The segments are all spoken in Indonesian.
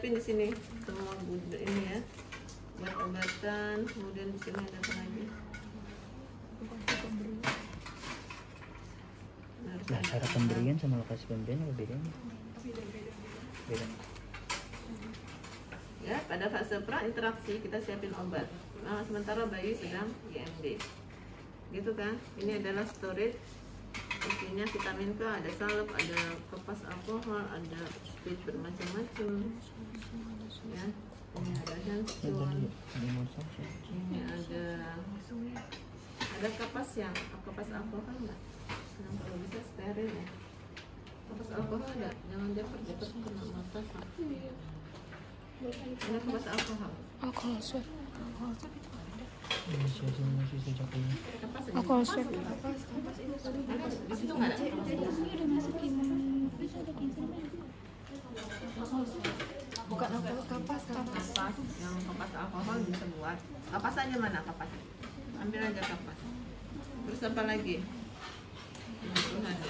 siapin di sini semua ini ya, buat obatan. Kemudian di sini ada apa lagi? Nah, cara pemberian sama lokasi pemberian apa bedanya? Beda. Ya, pada fase pra interaksi kita siapin obat. Nah, sementara bayi sedang IMD. Gitu kan? Ini adalah storage. Isinya vitamin K, ada salep, ada kapas alkohol, ada speed bermacam-macam. Ya. Ini ada handstone. Ini ada kapas alkohol enggak? Yang kalau bisa steril ya. Kapas alkohol ada, jangan dapat kena mata sakit. Ada kapas alkohol. Alkohol swab. Alkohol swab. Di situ nggak ada. Udah masukin. Bisa ada kinselnya. Bukan kapas. Yang kapas alkohol bisa buat. Kapas aja mana kapas? Ambil aja kapas. Terus apa lagi? Itu ada.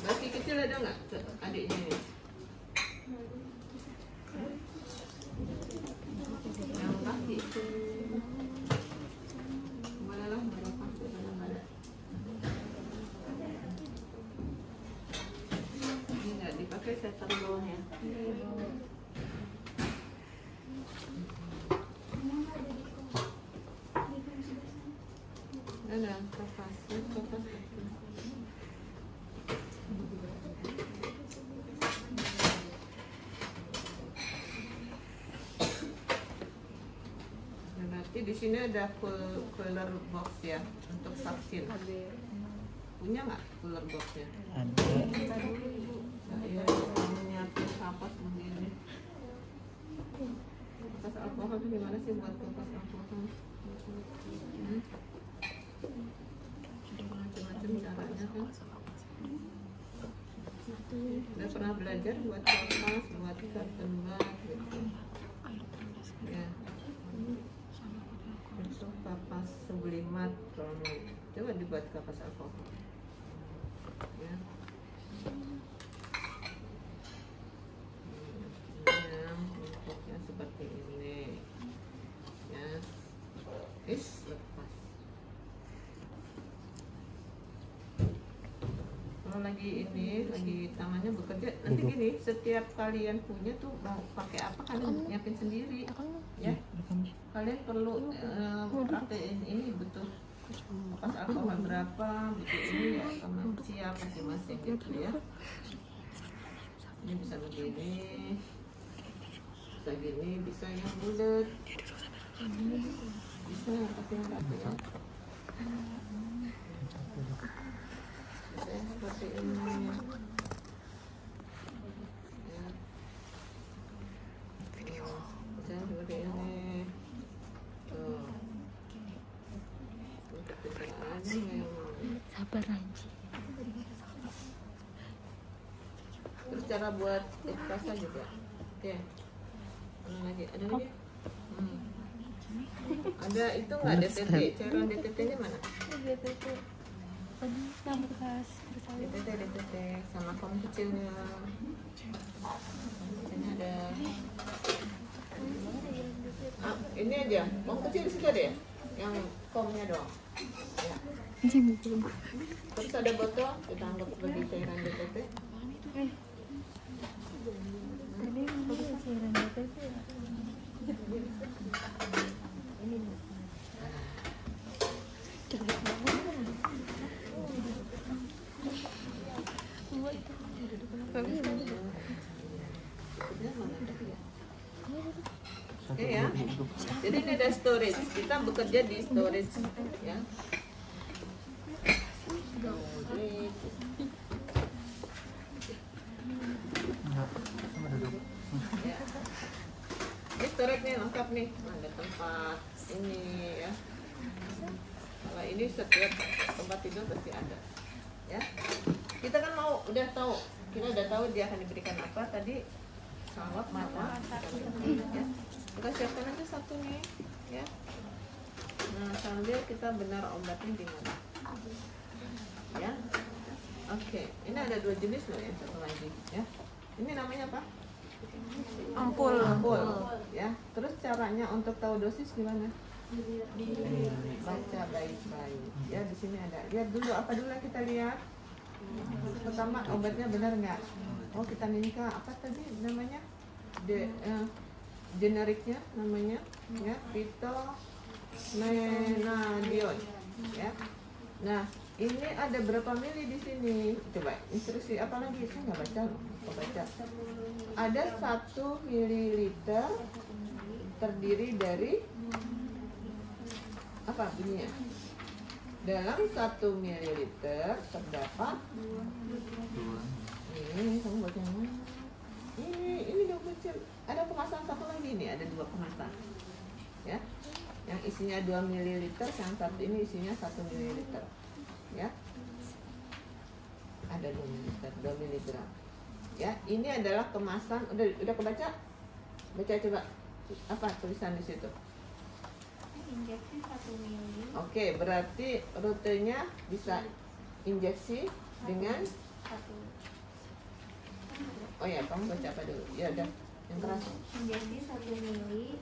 Baki kecil ada nggak adiknya ini? Yang laki itu bolehlah berapa kadang ada. Ini nggak dipakai, saya taruh bawahnya. Ada kapas. Berarti di sini ada cooler box ya untuk vaksin. Punya nggak cooler boxnya? Ada. Saya menyiapkan kapas begini. Kapas alkohol itu gimana sih buat kapas alkohol? Macam-macam caranya kan. Udah pernah belajar buat kapas, buat cotton bud gitu. Ya. Itu kapas sublimat kalau mau. Coba dibuat kapas alkohol. Ya. Bentuknya seperti ini. Ya. Lepas. Kalau lagi tangannya bekerja, nanti gini, setiap kalian punya tuh mau pakai apa kalian nyiapin sendiri, ya. Kalian perlu praktein ini butuh kapas alkohol berapa, butuh ini ya, sama siap masing-masing gitu ya. Ini bisa begini, bisa gini, bisa yang bulat, bisa yang pakai yang rapi ya. Saya seperti ini ya. Saya seperti ini tuh. Untuk bisa aja memang. Sabar aja. Terus cara buat ekstasa juga. Oke. Mana lagi? Ada lagi? Ada itu nggak DTT? Cairan DTT-nya mana? DTT. Yang bekas bersalin. DTT sama foam kecilnya. Kecilnya ada. Ini aja, foam kecil di situ ada ya? Yang foamnya doang. Ya. Terus ada botol, kita anggap sebagai cairan DTT. Tadi pakai cairan DTT. Oke ya. Jadi ini ada storage. Kita bekerja di storage ya. Ya. Ini storage nih lengkap nih. Ada tempat ini ya. Kalau ini setiap tempat tidur pasti ada. Ya. Kita kan udah tahu. Kita udah tahu dia akan diberikan apa tadi. Salep mata. Ya. Kita siapkan aja satu nih, ya. Nah, sambil kita benar obatnya di mana, ya. Oke, ini ada 2 jenis loh, yang satu lagi ya. Ini namanya apa? Ampul. Ampul ya. Terus caranya untuk tahu dosis gimana? Baca baik-baik ya. Di sini ada, lihat dulu apa dulu yang kita lihat. Pertama, obatnya benar nggak? Oh, vitamin K apa tadi namanya? Generiknya namanya ya, phytonadione ya. Nah, ini ada berapa mili di sini? Coba instruksi apa lagi? Saya nggak baca loh. Kok baca? Ada 1 mililiter terdiri dari apa bunyinya? Dalam 1 mililiter terdapat ini, kamu baca yang mana? Ini dong kecil. Ada kemasan satu lagi nih, ada 2 kemasan ya. Yang isinya 2 mililiter, yang satu ini isinya 1 mililiter ya. Ada 2 mililiter, 2 miligram ya. Ini adalah kemasan. Udah kebaca? Baca coba apa tulisan di situ. Injeksi 1 mili. Oke, berarti rutenya bisa injeksi dengan oh ya, kamu baca apa dulu? Ya udah, yang keras. Injeksi 1 mili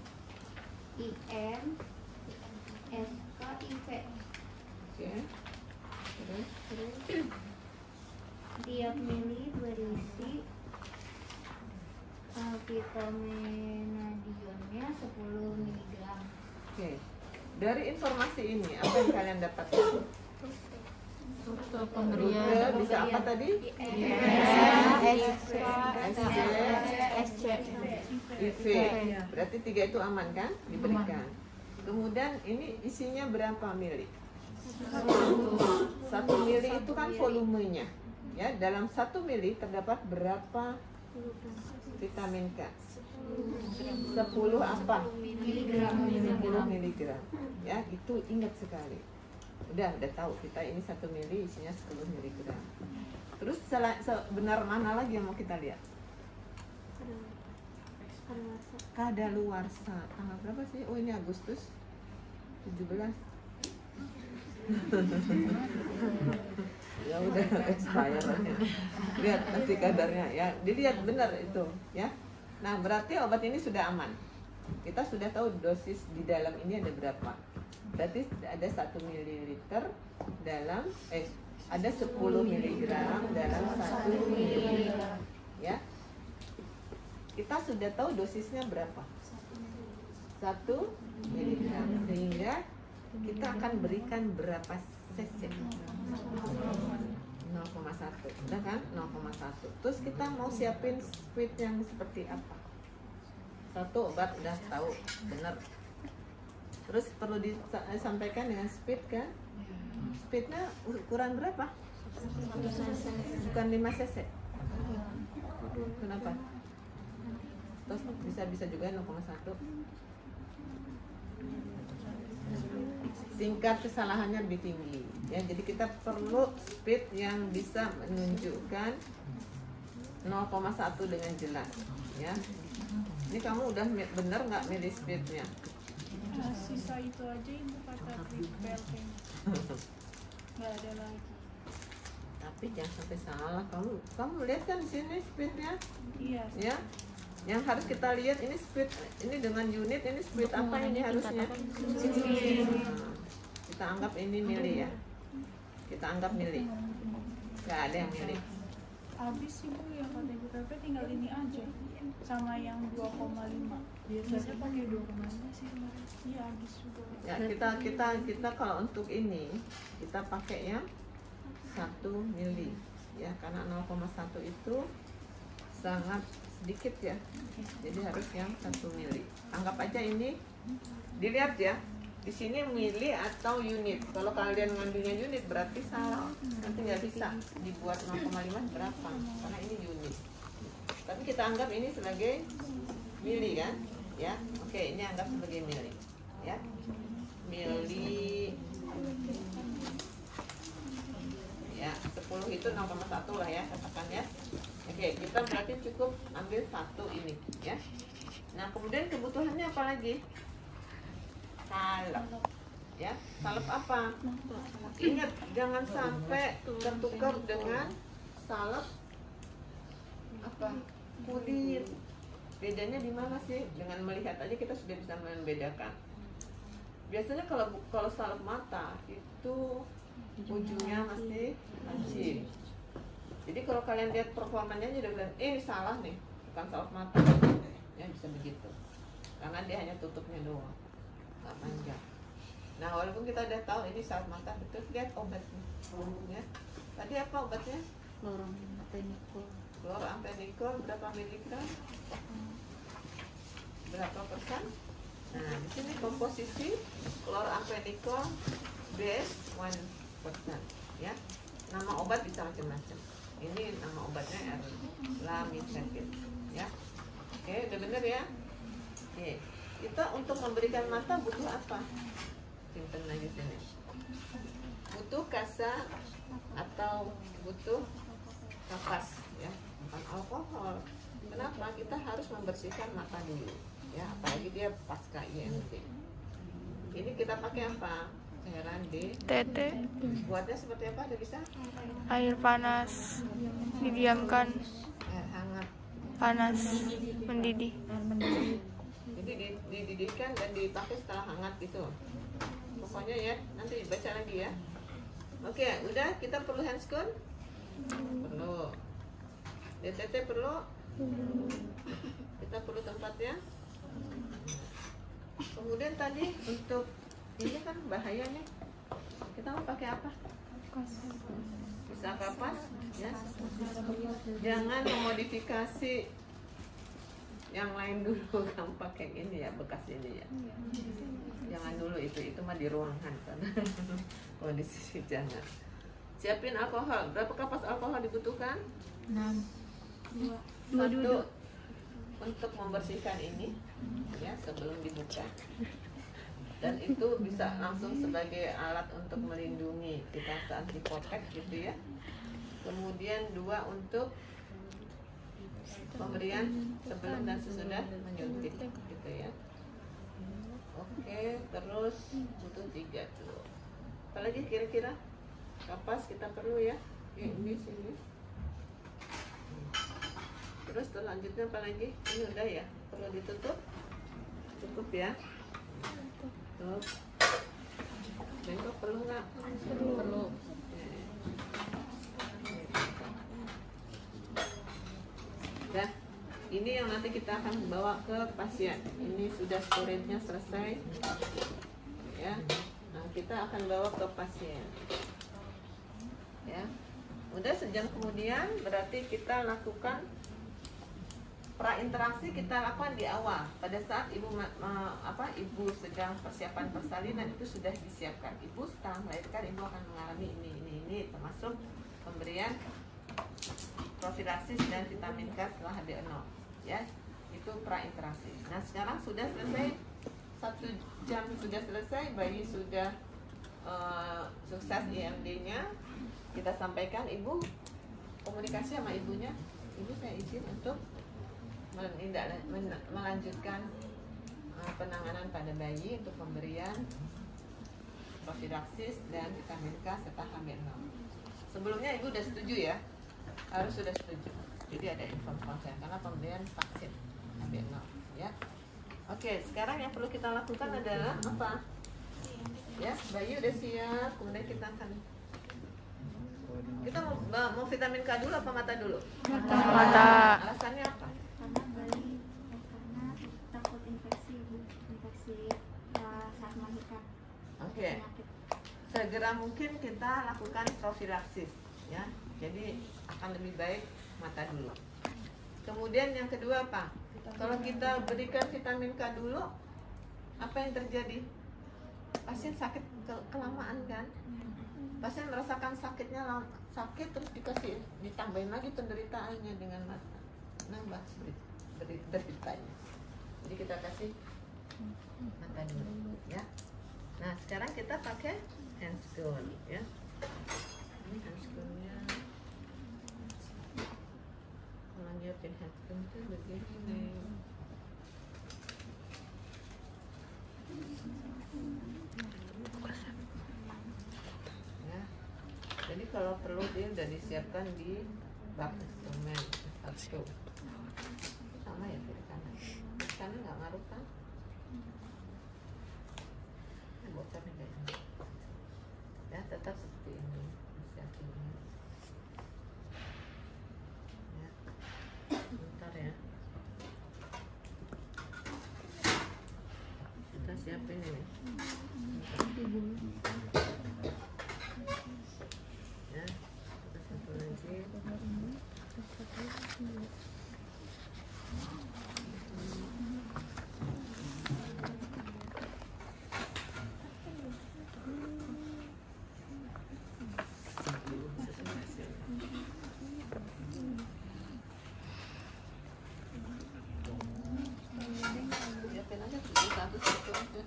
IM SK IV. Oke. Terus Tiap mili berisi vitaminadionnya 10 mg. oke. Dari informasi ini apa yang kalian dapatkan? Rute bisa apa tadi? IV. Berarti 3 itu aman kan? Diberikan. Kemudian ini isinya berapa mili? 1 mili itu kan volumenya. Ya, dalam 1 mili terdapat berapa vitamin K? 10 apa? 10 miligram. Ya, itu ingat sekali. Udah tahu kita ini 1 mili isinya 10 miligram. Terus sebenar mana lagi yang mau kita lihat? Kadaluarsa. Tanggal berapa sih? Oh, ini Agustus 17. Ya udah expired. Lihat nanti kadarnya ya. Dilihat benar itu ya. Nah, berarti obat ini sudah aman. Kita sudah tahu dosis di dalam ini ada berapa. Berarti ada 1 mililiter dalam ada 10 miligram dalam 1 mili. Ya. Kita sudah tahu dosisnya berapa? 1 miligram. Sehingga kita akan berikan berapa cc? 0,1. Udah kan? 0,1. Terus kita mau siapin speed yang seperti apa? 1 obat udah tahu benar. Terus perlu disampaikan dengan speed kan? Speednya ukuran berapa? Bukan 5 cc. Kenapa? Terus bisa juga 0,1. Tingkat kesalahannya lebih tinggi ya, jadi kita perlu speed yang bisa menunjukkan 0,1 dengan jelas ya. Ini kamu udah bener nggak milih speednya? Sisa itu aja ibu kata prepare nggak ada lagi. Tapi jangan sampai salah. Kamu lihat kan di sini speednya Iya. ya. Yang harus kita lihat ini speed, ini dengan unit, ini speed apa ini harusnya? Kita anggap ini mili ya. Kita anggap mili. Nggak ada yang mili. Habis ibu yang kata ibu Pepe tinggal ini aja sama yang 2,5. Biasanya pakai 2,5 sih kemarin. Iya habis juga. Ya, kita kalau untuk ini kita pakai yang 1 mili ya, karena 0,1 itu sangat sedikit ya, jadi harus yang 1 mili. Anggap aja ini, dilihat ya, di sini mili atau unit. Kalau kalian ngambilnya unit berarti salah, nanti nggak bisa dibuat 0,5 berapa, karena ini unit. Tapi kita anggap ini sebagai mili kan, ya. Oke, ini anggap sebagai mili, ya. Mili, ya 10 itu 0,1 lah ya, katakan ya. Oke, kita berarti cukup ambil 1 ini ya. Nah, kemudian kebutuhannya apa lagi? Salep Ya, salep apa? Ingat, jangan sampai tertukar dengan salep apa? Kulit. Bedanya di mana sih? Dengan melihat aja kita sudah bisa membedakan. Biasanya kalau salep mata itu ujungnya masih lancip. Jadi kalau kalian lihat performanya aja udah bilang, ini salah nih, bukan salep mata. Ya bisa begitu. Karena dia hanya tutupnya doang, nggak panjang. Nah walaupun kita udah tahu ini salep mata betul, lihat obatnya. Ya. Tadi apa obatnya? Chloramfenicol berapa miligram? Berapa persen? Nah di sini komposisi chloramfenicol base 1%. Ya. Nama obat bisa macam-macam. Ini nama obatnya Lamictal. Ya. Oke, udah bener ya? Oke. Kita untuk memberikan mata butuh apa? Simpen lagi sini. Butuh kasa atau butuh kapas, ya, bukan alkohol. Kenapa? Kita harus membersihkan mata dulu, ya, apalagi dia pasca IMD. Ini kita pakai apa? Cairan Tete, buatnya seperti apa? Ada bisa? air panas, didiamkan, Air hangat. panas, mendidih. Jadi dididihkan dan dipakai setelah hangat gitu. Pokoknya ya, nanti baca lagi ya. Oke, udah, kita perlu handscoon? Perlu. DTT perlu? Kita perlu tempatnya. Kemudian tadi untuk ini kan bahaya nih. Kita mau pakai apa? Bisa kapas, ya. Jangan memodifikasi yang lain dulu, kamu pakai ini ya, bekas ini ya. Jangan dulu itu mah di ruangan kan. Kondisi jangan. Siapin alkohol. Berapa kapas alkohol dibutuhkan? 6. 1 untuk membersihkan ini ya sebelum dibuka. Dan itu bisa langsung sebagai alat untuk melindungi kita saat dipotek gitu ya. Kemudian 2 untuk pemberian sebelum dan sesudah menyuntik gitu ya. Oke, terus butuh 3 tuh. Apalagi kira-kira kapas kita perlu ya. Ini sini. Terus selanjutnya apa lagi? Ini udah ya, perlu ditutup. Cukup ya. Tutup. Bengkok perlu nggak? Perlu. Nah, ini yang nanti kita akan bawa ke pasien. Ini sudah storage-nya selesai. Ya. Nah, kita akan bawa ke pasien. Ya. Udah sejam kemudian berarti kita lakukan prainteraksi, kita lakukan di awal. Pada saat ibu ibu sedang persiapan persalinan itu sudah disiapkan. Ibu setelah melahirkan ibu akan mengalami ini termasuk pemberian profilaksis dan vitamin K setelah HD0 ya, itu prainteraksi. Nah sekarang sudah selesai, 1 jam sudah selesai, bayi sudah sukses IMD-nya. Kita sampaikan, ibu komunikasi sama ibunya, ibu saya izin untuk melanjutkan penanganan pada bayi untuk pemberian profilaksis dan vitamin K serta HB0. Sebelumnya ibu sudah setuju ya, harus sudah setuju. Jadi ada inform konsen karena pemberian vaksin HB0 ya. Oke, sekarang yang perlu kita lakukan adalah apa? Ya, bayi udah siap, kemudian kita akan mau vitamin K dulu apa mata dulu? Mata. Alasannya apa? Karena bayi karena takut infeksi saat melahirkan. Oke. Segera mungkin kita lakukan profilaksis ya. Jadi akan lebih baik mata dulu. Kemudian yang kedua apa? Kalau kita berikan vitamin K dulu, apa yang terjadi? Pasien sakit kelamaan kan? Pasien merasakan sakit terus ditambahin lagi penderitaannya dengan mata, nambah deritanya. Jadi kita kasih mata dulu ya. Nah sekarang kita pakai handscoon ya. Ini handscoonnya, kalau nyiapin handscoon itu begini. kalau perlu dia udah disiapkan di bak instrumen satu. Sama ya kiri kanan. Kiri kanan nggak ngaruh kan? Ini bocor nih kayaknya. Ya tetap seperti ini. Siapinnya. Ya. Bentar ya. Kita siapin ini. Ya, kita satu lagi. Siapin aja satu aja.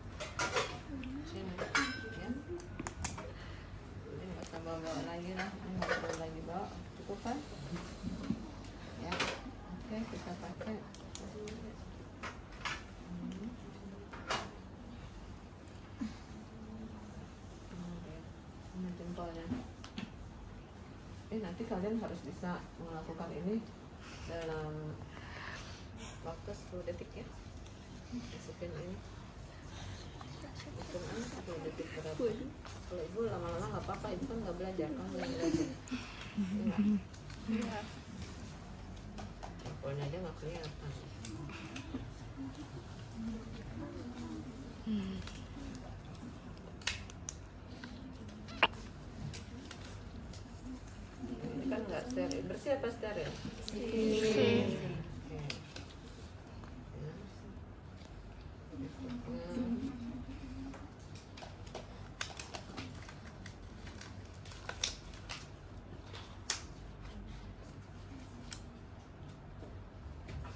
Sini, ya. Ini nggak usah bawa lagi lah, ini nggak perlu lagi bawa, cukup kan? Ya, oke kita pakai. Ini jempolnya. Nanti kalian harus bisa melakukan ini dalam waktu 10 detik ya. Masukin ini. Masukin aja 10 detik berapa. Kalau ibu lama-lama nggak apa-apa, ibu kan nggak belajar, kamu yang belajar. Iya. Jempolnya aja nggak kelihatan. Ini kan nggak steril. Bersih apa steril? Bersih.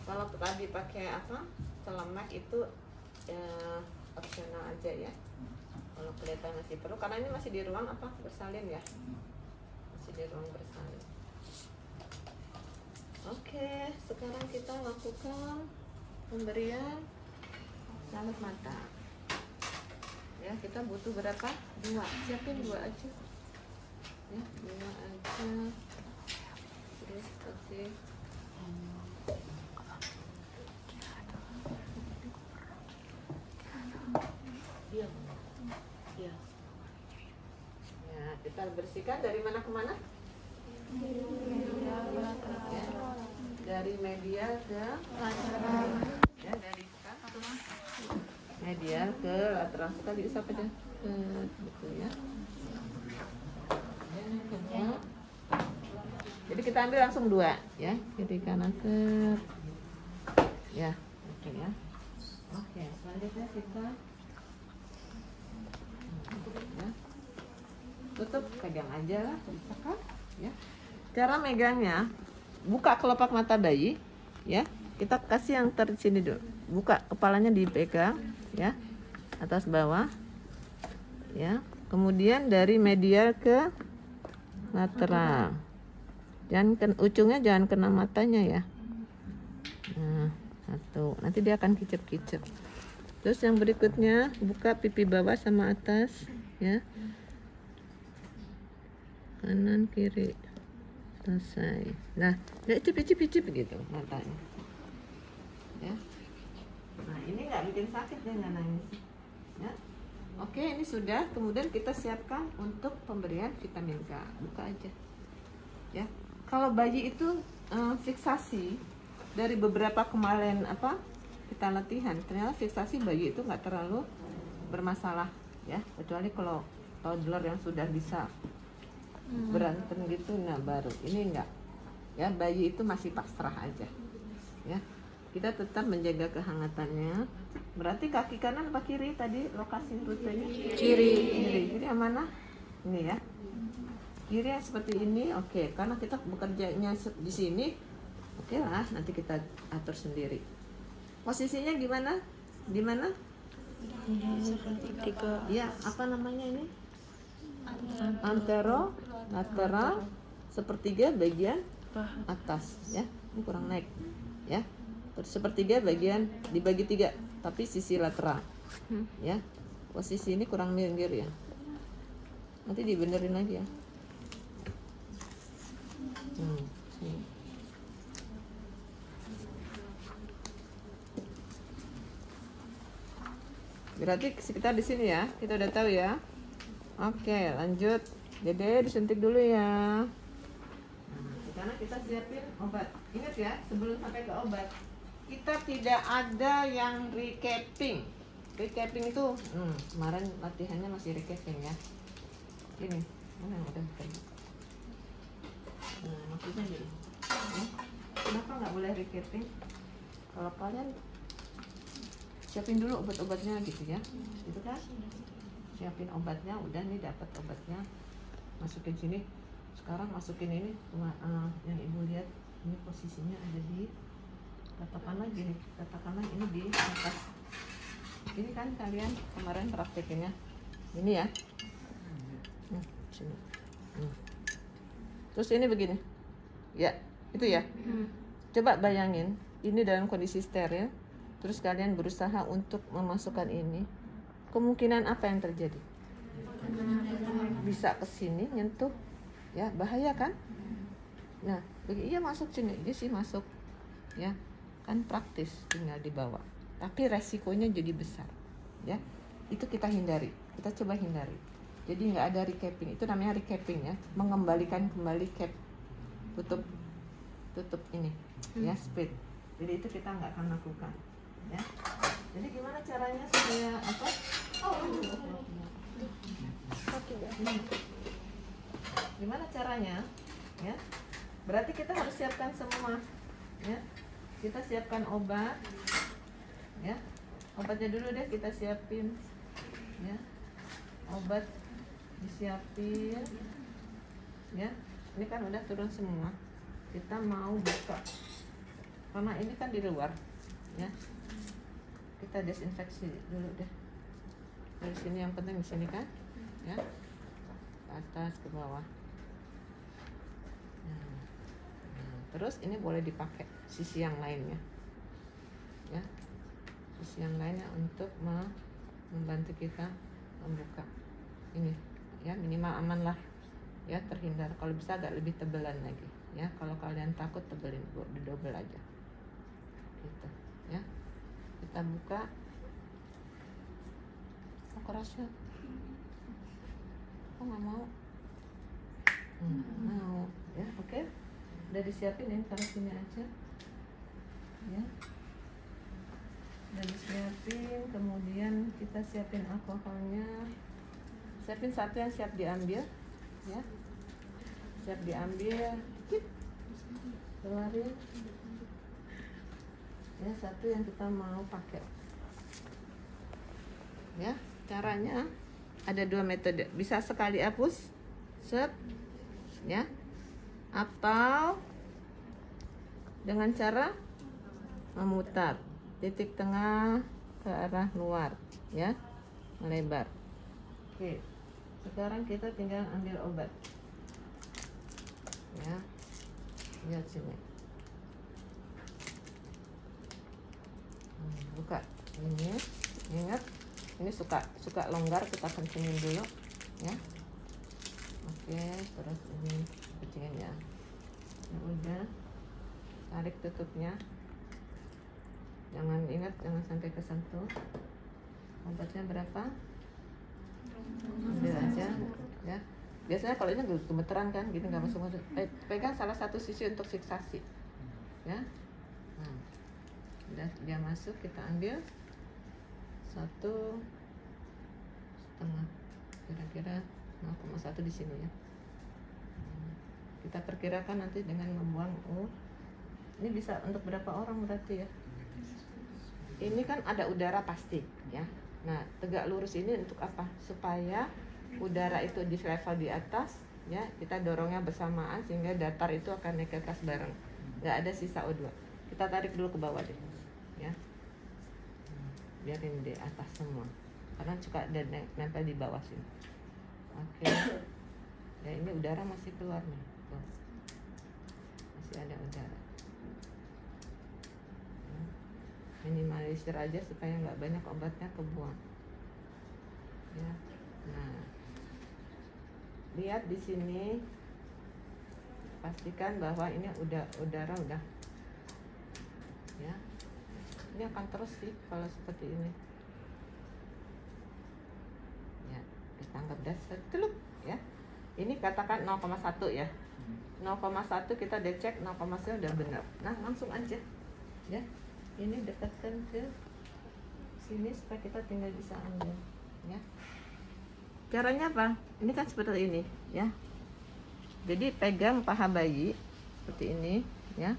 Kalau tadi pakai apa celemek itu opsional aja ya. Kalau kelihatan masih perlu, karena ini masih di ruang apa bersalin ya, masih di ruang bersalin. Oke, sekarang kita lakukan pemberian salep mata. Ya, kita butuh berapa? 2. Siapin 2 aja. Ya, 2 aja. Terus kasih ya, kita bersihkan dari mana ke mana? Ya, dari media ke lateral. Ya, dari media ke lateral. Sekali sampai deh gitu ya. Jadi kita ambil langsung 2 ya, kiri kanan ya, oke ya. Oke, selanjutnya kita ya. Tutup, pegang aja lah, bisa kan? Ya. Cara megangnya, buka kelopak mata bayi, ya. Kita kasih yang sini dulu. Buka, kepalanya dipegang, ya, atas bawah, ya. Kemudian dari medial ke lateral. Ujungnya jangan kena matanya ya. Nah, 1. Nanti dia akan kicep-kicep. Terus yang berikutnya buka pipi bawah sama atas ya. Kanan kiri. Selesai. Nah, icip gitu matanya. Ya. Nah, ini nggak bikin sakit ya, nggak nangis. Ya. Oke, ini sudah. Kemudian kita siapkan untuk pemberian vitamin K. Buka aja. Ya. Kalau bayi itu fiksasi dari beberapa kemarin kita latihan, ternyata fiksasi bayi itu nggak terlalu bermasalah ya, kecuali kalau toddler yang sudah bisa berantem gitu, nah baru ini enggak ya, bayi itu masih pasrah aja ya. Kita tetap menjaga kehangatannya. Berarti kaki kanan apa kiri tadi lokasi rutenya? Kiri yang mana? Ini ya, kiri yang seperti ini. Oke, karena kita bekerjanya di sini, oke lah, nanti kita atur sendiri. Posisinya gimana? Di mana? Tiga. Ya, apa namanya ini? Antero, lateral, sepertiga bagian atas ya. Ini kurang naik ya. Terus sepertiga bagian dibagi 3, tapi sisi lateral ya. Posisi ini kurang minggir ya. Nanti dibenerin lagi ya. Berarti sekitar di sini ya. Kita udah tahu ya. Oke, lanjut. Dede disuntik dulu ya. Nah, sekarang kita siapin obat. Ingat ya, sebelum sampai ke obat, kita tidak ada yang recapping. Recapping itu, kemarin latihannya masih recapping ya. Ini, mana yang udah bekerja? Nah, maksudnya gini. Kenapa nggak boleh recapping? Kalau kalian siapin dulu obat-obatnya gitu ya, gitu kan? Siapin obatnya, udah nih dapat obatnya, masukin sini. Sekarang masukin ini, yang ibu lihat ini posisinya ada di, katakanlah gini, katakanlah ini di atas. Ini kan kalian kemarin praktekinnya, ini ya. Sini. Terus ini begini, ya itu ya. Coba bayangin, ini dalam kondisi steril. Terus kalian berusaha untuk memasukkan ini, kemungkinan apa yang terjadi? Bisa ke sini nyentuh, ya bahaya kan? Nah, iya masuk sini, dia sih masuk, ya kan praktis, tinggal dibawa. Tapi resikonya jadi besar, ya. Itu kita hindari, kita coba hindari. Jadi nggak ada recapping, itu namanya recapping ya, mengembalikan kembali cap, tutup ini, ya speed. Jadi itu kita nggak akan lakukan. Ya. Jadi gimana caranya supaya apa? Gimana caranya? Ya. Berarti kita harus siapkan semua. Ya. Kita siapkan obat. Ya. Obatnya dulu deh kita siapin. Ya. Obat disiapin. Ya. Ini kan udah turun semua. Kita mau buka. Karena ini kan di luar. Ya. Kita desinfeksi dulu deh dari sini, yang penting di sini kan, ya, ke atas ke bawah. Nah, terus ini boleh dipakai sisi yang lainnya, ya, sisi yang lainnya untuk membantu kita membuka ini, ya minimal aman lah, ya terhindar. Kalau bisa agak lebih tebelan lagi, ya. Kalau kalian takut tebelin, didobel aja, gitu, ya. Kita buka. Kok kerasnya? Kok nggak mau? Mau, ya oke. Udah disiapin, ini taruh sini aja, ya. Udah disiapin, kemudian kita siapin alkoholnya. Siapin satu yang siap diambil, ya. Siap diambil, keluarin. Ya, satu yang kita mau pakai. Ya, caranya ada dua metode. Bisa sekali hapus, set, ya, atau dengan cara memutar titik tengah ke arah luar, ya, melebar. Oke, sekarang kita tinggal ambil obat. Ya, lihat sini. Buka ini, ingat ini suka longgar, kita kencengin dulu, ya. Oke, terus ini kencengin ya. Nah, udah, tarik tutupnya, jangan sampai kesentuh. Obatnya berapa? Ambil aja, ya. Biasanya kalau ini gemeteran kan, gitu nggak masuk. Pegang salah satu sisi untuk fiksasi, ya. Udah dia masuk, kita ambil 1,5, kira-kira 0,1 di sini ya. Kita perkirakan nanti dengan membuang ini bisa untuk berapa orang berarti ya? Ini kan ada udara pasti ya. Nah, tegak lurus ini untuk apa? Supaya udara itu di level di atas ya, kita dorongnya bersamaan sehingga datar itu akan naik ke atas bareng. Nggak ada sisa O2. Kita tarik dulu ke bawah deh. Ya, biarin di atas semua karena suka ada nempel di bawah sini. Oke. Ya, ini udara masih keluar nih. Tuh. Masih ada udara. Ya. Minimalisir aja supaya nggak banyak obatnya kebuang. Ya. Nah, lihat di sini, pastikan bahwa ini udara udah, ya. Ini akan terus sih kalau seperti ini. anggap dasar celup ya. Ini katakan 0,1 ya. 0,1 kita udah cek 0,1 udah benar. Nah, langsung aja ya. Ini dekatkan ke sini supaya kita tinggal bisa ambil ya. Caranya apa? Ini kan seperti ini ya. Jadi pegang paha bayi seperti ini ya.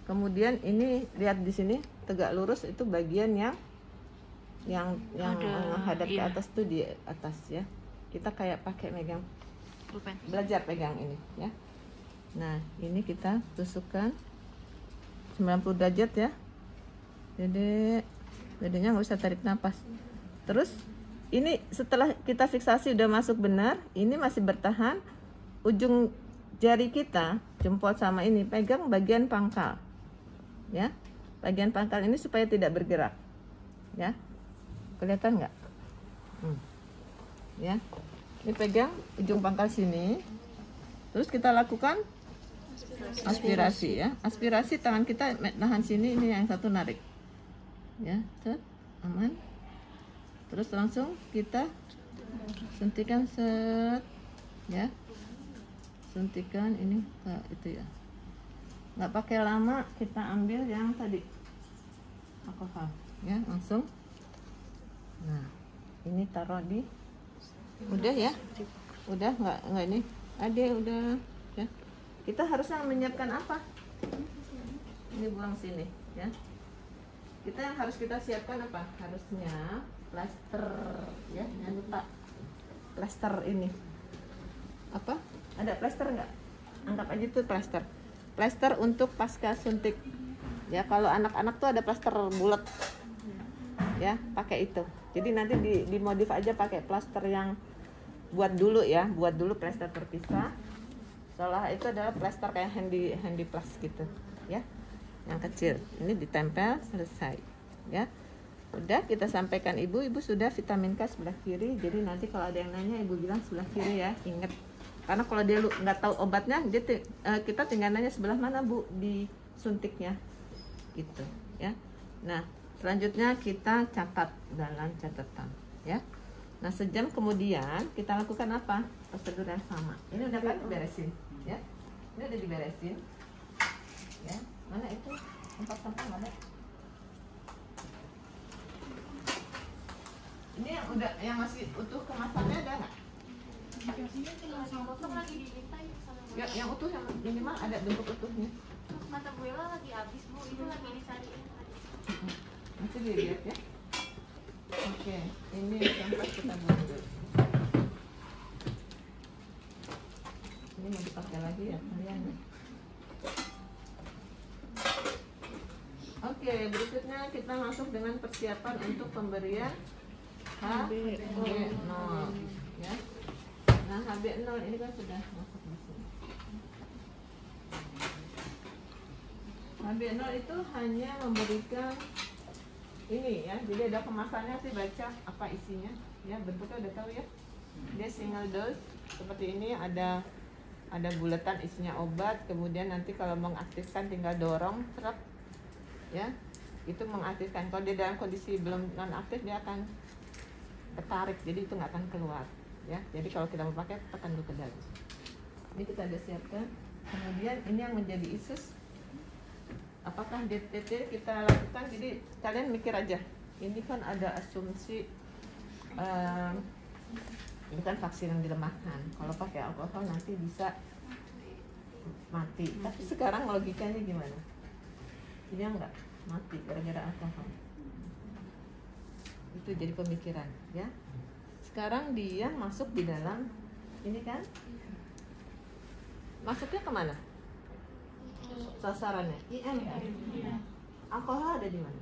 Kemudian ini lihat di sini tegak lurus, itu bagian yang menghadap ke atas tuh di atas ya. Kita kayak pakai megang belajar pegang ini ya. Nah, ini kita tusukkan 90 derajat ya. Jadi dadanya nggak usah tarik nafas. Terus ini setelah kita fiksasi udah masuk benar, ini masih bertahan. Ujung jari kita, jempol sama ini pegang bagian pangkal ya. Bagian pangkal ini supaya tidak bergerak ya. Kelihatan nggak? Ya, ini pegang ujung pangkal sini. Terus kita lakukan aspirasi ya. Aspirasi, tangan kita nahan sini, ini yang satu narik ya, set, aman. Terus langsung kita suntikan, set ya, suntikan ini ke itu ya. Nggak pakai lama, kita ambil yang tadi alkohol ya, langsung. Nah, ini taruh di, udah ya, udah nggak ini, ada udah ya. Kita harusnya menyiapkan apa? Ini buang sini ya. Kita yang harus kita siapkan apa? Harusnya plaster ya, jangan lupa plaster ini. Apa? Ada plaster nggak? Anggap aja itu plaster. Plaster untuk pasca suntik. Ya, kalau anak-anak tuh ada plaster bulat. Ya, pakai itu. Jadi nanti dimodif aja pakai plaster yang buat dulu ya, buat dulu plaster terpisah. Setelah itu adalah plaster kayak handy plus gitu, ya. Yang kecil. Ini ditempel, selesai. Ya. Udah kita sampaikan ibu sudah vitamin K sebelah kiri. Jadi nanti kalau ada yang nanya, ibu bilang sebelah kiri ya. Ingat. Karena kalau dia nggak tahu obatnya, kita tinggal nanya sebelah mana bu disuntiknya, gitu ya. Nah, selanjutnya kita catat dalam catatan ya. Nah, sejam kemudian kita lakukan apa? Prosedur yang sama. Ini udah kan diberesin ya. Ini udah diberesin ya. Mana itu tempat sampah mana? Ini yang udah, yang masih utuh kemasannya ada nggak? Ya, yang utuh, yang minimal ada bentuk utuhnya. Mata Bu Ella lagi habis Bu, itu lagi dicariin. Nanti dilihat ya. Oke, ini sampah kita buang dulu. Ini mau dipakai lagi ya kalian. Oke, berikutnya kita masuk dengan persiapan untuk pemberian HB0 ya. Nah, HB0 ini kan sudah masuk di sini. HB0 itu hanya memberikan ini ya, jadi ada kemasannya sih, baca apa isinya ya, bentuknya udah tahu ya. Dia single dose seperti ini, ada bulatan isinya obat, kemudian nanti kalau mengaktifkan tinggal dorong truk ya, itu mengaktifkan. Kalau dia dalam kondisi belum non aktif dia akan ketarik, jadi itu nggak akan keluar ya. Jadi kalau kita mau pakai, tekan dulu ke dalam. Ini kita udah siapkan. Kemudian ini yang menjadi isus, apakah DTT kita lakukan. Jadi kalian mikir aja, ini kan ada asumsi ini kan vaksin yang dilemahkan, kalau pakai alkohol nanti bisa mati. Tapi sekarang logikanya gimana? Ini enggak mati gara-gara alkohol. Itu jadi pemikiran ya. Sekarang dia masuk di dalam ini kan, masuknya kemana? Sasarannya IM kan? Alkohol ada di mana?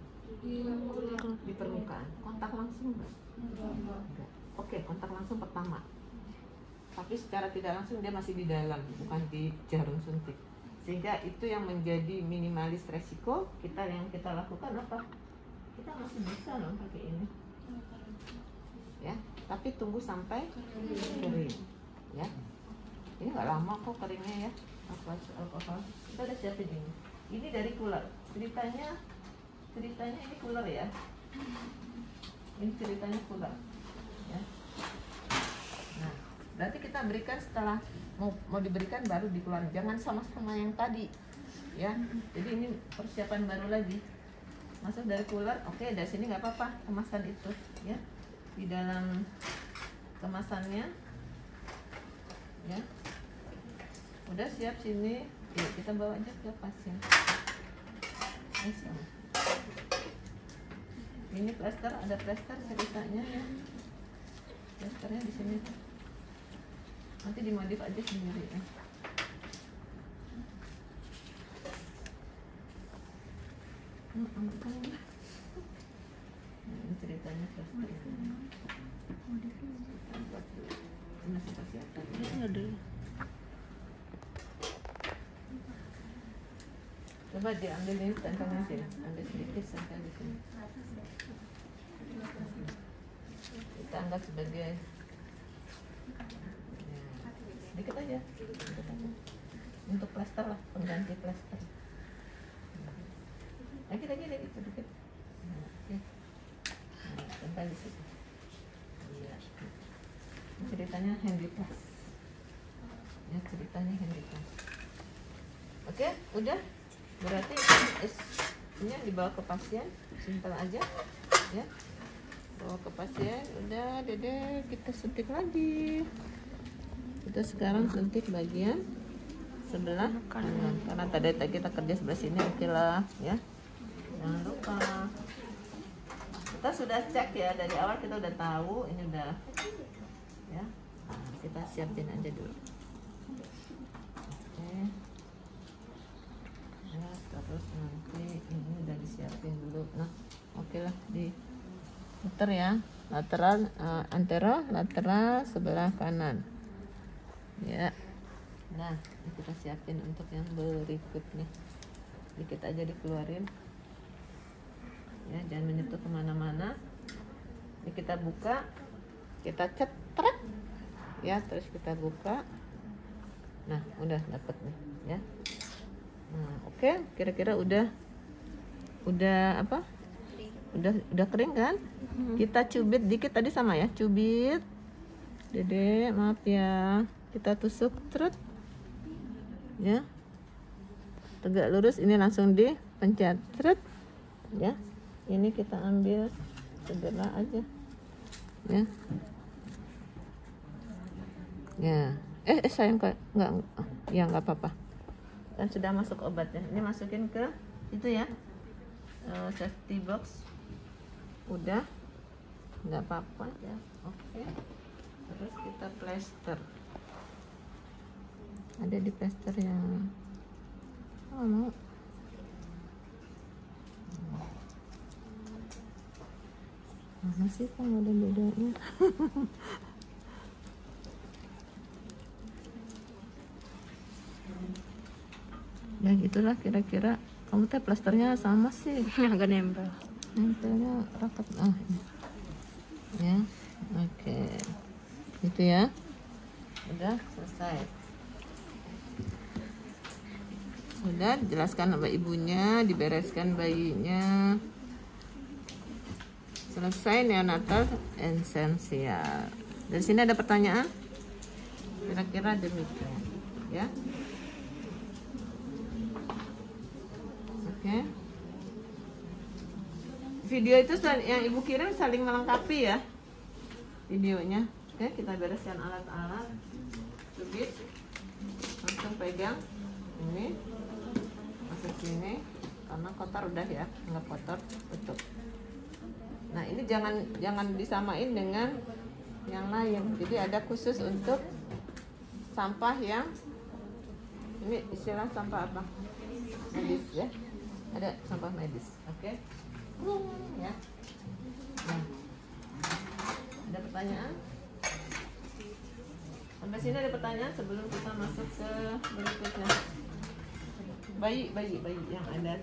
Di permukaan. Kontak langsung enggak? Enggak. Oke, kontak langsung pertama. Tapi secara tidak langsung dia masih di dalam, bukan di jarum suntik. Sehingga itu yang menjadi minimalis resiko. Yang kita lakukan apa? Kita masih bisa loh pakai ini. Ya, tapi tunggu sampai kering. Ya. Ini nggak lama kok keringnya ya. Alkohol. Kita udah siapin ini. Ini dari cooler. Ceritanya ini cooler ya. Ini ceritanya cooler. Ya. Nah, berarti kita berikan setelah mau diberikan baru dikeluarin, jangan sama-sama yang tadi ya. Jadi ini persiapan baru lagi. Masuk dari cooler, oke, dari sini nggak apa-apa, kemasan itu ya, di dalam kemasannya ya. Udah siap sini, yuk kita bawa aja ke pasien. Ini plester, ada plester ceritanya ya, plasternya di sini, nanti dimodif aja sendiri ya. Ini ceritanya plaster masih persiapan coba diambil ini tempelnya sini, ambil sedikit tempel di sini, kita anggap sebagai ya, sedikit aja untuk plaster lah, pengganti plaster. Lagi sedikit. Nah, oke. Nah, tempel di situ. Iya. Ini ceritanya handy plus. Ya, ceritanya handy plus. Oke, udah. Berarti ini dibawa ke pasien, simpel aja, ya. Bawa ke pasien, udah, Dede, kita suntik lagi. Kita sekarang suntik bagian sebelah kanan, karena tadi kita kerja sebelah sini, oke lah, ya. Jangan lupa kita sudah cek ya, dari awal kita udah tahu ini udah ya. Nah, kita siapin aja dulu, oke ya, terus nanti ini udah disiapin dulu. Nah, oke lah, di muter ya, lateral antero lateral sebelah kanan ya. Nah, ini kita siapin untuk yang berikutnya, dikit aja dikeluarin ya, jangan menyentuh kemana-mana. Ini kita buka, kita cetrek ya, terus kita buka. Nah, udah dapet nih ya. Nah, oke, kira-kira udah apa, udah kering kan? Kita cubit dikit tadi sama ya, cubit Dede, maaf ya, kita tusuk trut ya, tegak lurus. Ini langsung dipencet trut ya. Ini kita ambil segera aja ya. Ya, sayang nggak ya, nggak apa-apa, kan sudah masuk obatnya. Ini masukin ke itu ya, safety box, udah, nggak apa-apa ya. Oke, terus kita plester, ada di plester yang mau. Masih kan ada bedanya. Ya gitulah kira-kira. Kamu teh plasternya sama sih, Agak nempel. nempelnya rapat. Ya, oke, gitu ya. Udah selesai. Sudah dijelaskan sama ibunya, dibereskan bayinya. Selesai neonatal esensial. Dari sini ada pertanyaan? Kira-kira demikian, ya. Oke. Video itu yang ibu kirim saling melengkapi ya, videonya. Oke, kita bereskan alat-alat. Cubit, langsung pegang ini, masuk sini. Karena kotor udah ya, nggak kotor, tutup. Nah, ini jangan disamain dengan yang lain. Jadi ada khusus untuk sampah yang ini, istilah sampah apa? Medis ya. Ada sampah medis. Oke. Ya. Nah. Ada pertanyaan? Sampai sini ada pertanyaan sebelum kita masuk ke berikutnya. Bayi yang ada